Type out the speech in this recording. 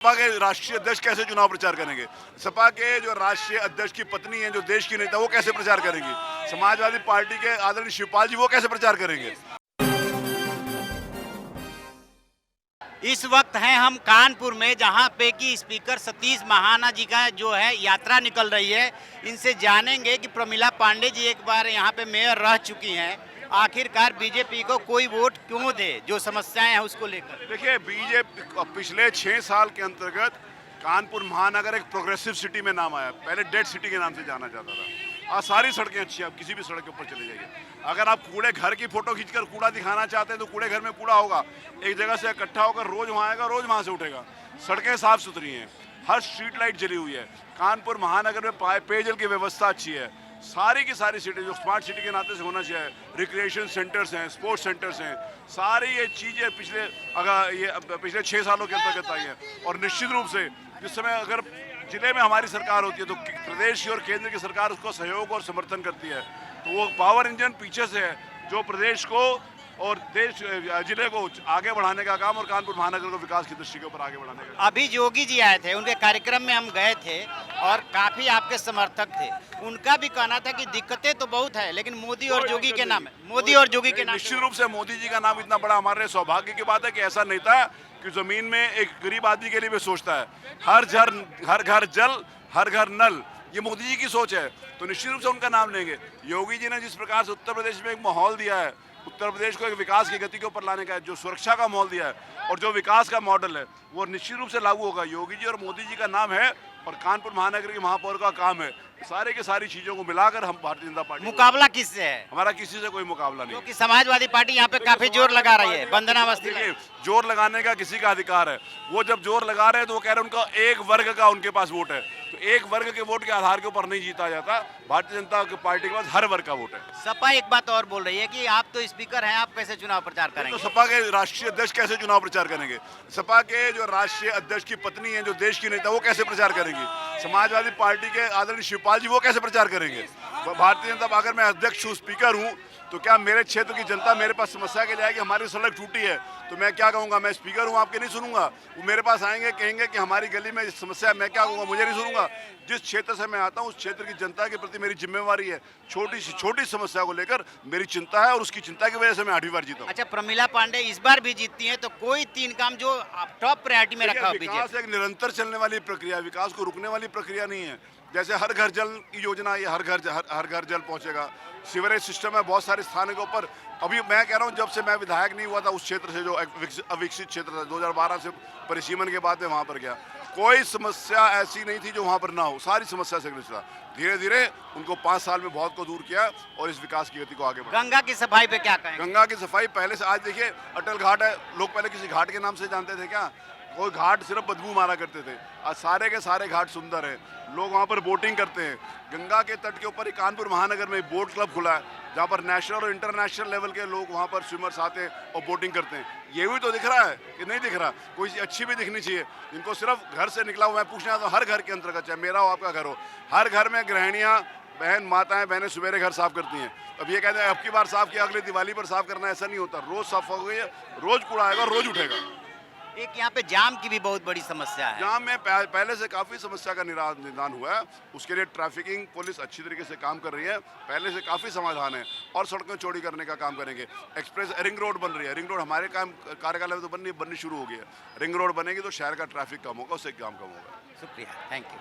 सपा के राष्ट्रीय अध्यक्ष कैसे चुनाव प्रचार करेंगे? सपा के जो राष्ट्रीय अध्यक्ष की पत्नी है, जो देश की नेता, वो कैसे प्रचार करेंगी? समाजवादी पार्टी के आदरणीय शिवपाल जी वो कैसे प्रचार करेंगे? इस वक्त हैं हम कानपुर में, जहां पे कि स्पीकर सतीश महाना जी का जो है यात्रा निकल रही है। इनसे जानेंगे कि प्रमिला पांडे जी एक बार यहां पे मेयर रह चुकी हैं, आखिरकार बीजेपी को कोई वोट क्यों दे, जो समस्याएं हैं उसको लेकर। देखिए, बीजेपी पिछले 6 साल के अंतर्गत कानपुर महानगर एक प्रोग्रेसिव सिटी में नाम आया। पहले डेड सिटी के नाम से जाना जाता था। आज सारी सड़कें अच्छी हैं, आप किसी भी सड़क के ऊपर चले जाइए। अगर आप कूड़े घर की फोटो खींचकर कूड़ा दिखाना चाहते हैं तो कूड़े घर में कूड़ा होगा, एक जगह से इकट्ठा होकर रोज वहाँ आएगा, रोज वहाँ से उठेगा। सड़कें साफ सुथरी हैं, हर स्ट्रीट लाइट जली हुई है। कानपुर महानगर में पेयजल की व्यवस्था अच्छी है। सारी की सारी सिटी जो स्मार्ट सिटी के नाते से होना चाहिए, रिक्रिएशन सेंटर्स हैं, स्पोर्ट्स सेंटर्स हैं, सारी ये चीज़ें पिछले 6 सालों के अंतर्गत आई हैं। और निश्चित रूप से जिस समय अगर जिले में हमारी सरकार होती है तो प्रदेश की और केंद्र की सरकार उसको सहयोग और समर्थन करती है, तो वो पावर इंजन पीछे से है जो प्रदेश को और जिले को आगे बढ़ाने का काम और कानपुर महानगर को विकास की दृष्टि के ऊपर आगे बढ़ाने का। अभी योगी जी आए थे, उनके कार्यक्रम में हम गए थे और काफी आपके समर्थक थे। उनका भी कहना था कि दिक्कतें तो बहुत है, लेकिन मोदी और योगी के नाम है, मोदी और योगी के नाम। निश्चित रूप से मोदी जी का नाम इतना बड़ा हमारे लिए सौभाग्य की बात है कि ऐसा नेता कि जमीन में एक गरीब आदमी के लिए भी सोचता है। हर घर जल, हर घर नल, ये मोदी जी की सोच है, तो निश्चित रूप से उनका नाम लेंगे। योगी जी ने जिस प्रकार से उत्तर प्रदेश में एक माहौल दिया है, उत्तर प्रदेश को एक विकास की गति के ऊपर लाने का है, जो सुरक्षा का माहौल दिया है और जो विकास का मॉडल है, वो निश्चित रूप से लागू होगा। योगी जी और मोदी जी का नाम है और कानपुर महानगर के महापौर का काम है। सारे के सारी चीजों को मिलाकर हम भारतीय जनता पार्टी। मुकाबला किससे है? हमारा किसी से कोई मुकाबला नहीं, क्योंकि समाजवादी पार्टी यहाँ पे काफी जोर लगा रही है। वंदना अवस्थी देखिए, जोर लगाने का किसी का अधिकार है। वो जब जोर लगा रहे हैं तो वो कह रहे हैं उनका एक वर्ग का उनके पास वोट है, तो एक वर्ग के वोट के आधार के ऊपर नहीं जीता जाता। भारतीय जनता पार्टी के पास हर वर्ग का वोट है। सपा एक बात और बोल रही है कि आप तो स्पीकर हैं, आप कैसे चुनाव प्रचार करेंगे? तो सपा के राष्ट्रीय अध्यक्ष कैसे चुनाव प्रचार करेंगे? सपा के जो राष्ट्रीय अध्यक्ष की पत्नी है, जो देश की नेता, वो कैसे प्रचार करेंगी? समाजवादी पार्टी के आदरणीय शिवपाल जी वो कैसे प्रचार करेंगे? भारतीय जनता, अगर मैं अध्यक्ष हूँ, स्पीकर हूँ, तो क्या मेरे क्षेत्र की जनता मेरे पास समस्या के लिए आएगी? हमारी सड़क टूटी है तो मैं क्या कहूँगा? मैं स्पीकर हूँ, आपके नहीं सुनूंगा। वो मेरे पास आएंगे, कहेंगे कि हमारी गली में समस्या है, मैं क्या कहूँगा? मुझे नहीं सुनूंगा। जिस क्षेत्र से मैं आता हूँ उस क्षेत्र की जनता के प्रति मेरी जिम्मेवारी है। छोटी से छोटी समस्या को लेकर मेरी चिंता है और उसकी चिंता की वजह से मैं 8वीं बार जीता हूँ। अच्छा, प्रमिला पांडे इस बार भी जीतती हैं तो कोई 3 काम जो टॉप प्रायोरिटी में रखा हो बीजेपी? विकास एक निरंतर चलने वाली प्रक्रिया, विकास को रुकने वाली प्रक्रिया नहीं है। जैसे हर घर जल की योजना, ये हर घर जल पहुंचेगा। सीवरेज सिस्टम है बहुत सारे स्थानों के ऊपर। अभी मैं कह रहा हूं, जब से मैं विधायक नहीं हुआ था उस क्षेत्र से, जो अविकसित क्षेत्र था, 2012 से परिसीमन के बाद में वहां पर गया, कोई समस्या ऐसी नहीं थी जो वहां पर ना हो। सारी समस्या से ग्रस्त था। धीरे धीरे उनको 5 साल में बहुत को दूर किया और इस विकास की गति को आगे बढ़ाया। गंगा की सफाई पे क्या कहें? गंगा की सफाई पहले से, आज देखिए अटल घाट है, लोग पहले किसी घाट के नाम से जानते थे क्या? कोई घाट सिर्फ बदबू मारा करते थे। आज सारे के सारे घाट सुंदर हैं, लोग वहाँ पर बोटिंग करते हैं। गंगा के तट के ऊपर ही कानपुर महानगर में बोट क्लब खुला है, जहाँ पर नेशनल और इंटरनेशनल लेवल के लोग वहाँ पर स्विमर्स आते हैं और बोटिंग करते हैं। ये भी तो दिख रहा है कि नहीं दिख रहा? कोई अच्छी भी दिखनी चाहिए। इनको सिर्फ घर से निकला हुआ, मैं पूछना चाहता हूँ, हर घर के अंतर्गत, चाहे मेरा हो आपका घर हो, हर घर में गृहिणियाँ, माताएं बहनें सवेरे घर साफ करती हैं। अब ये कहते हैं अब की बार साफ किया, अगले दिवाली पर साफ करना, ऐसा नहीं होता। रोज साफ हो गई है, रोज कूड़ा आएगा, रोज उठेगा। एक यहाँ पे जाम की भी बहुत बड़ी समस्या है। जाम में पहले से काफ़ी समस्या का निदान हुआ है। उसके लिए ट्रैफिकिंग पुलिस अच्छी तरीके से काम कर रही है, पहले से काफ़ी समाधान है और सड़कें चौड़ी करने का काम करेंगे। एक्सप्रेस रिंग रोड बन रही है, रिंग रोड हमारे कार्यकाल में तो बननी शुरू हो गई है। रिंग रोड बनेगी तो शहर का ट्रैफिक कम होगा, उससे काम कम होगा। शुक्रिया, थैंक यू।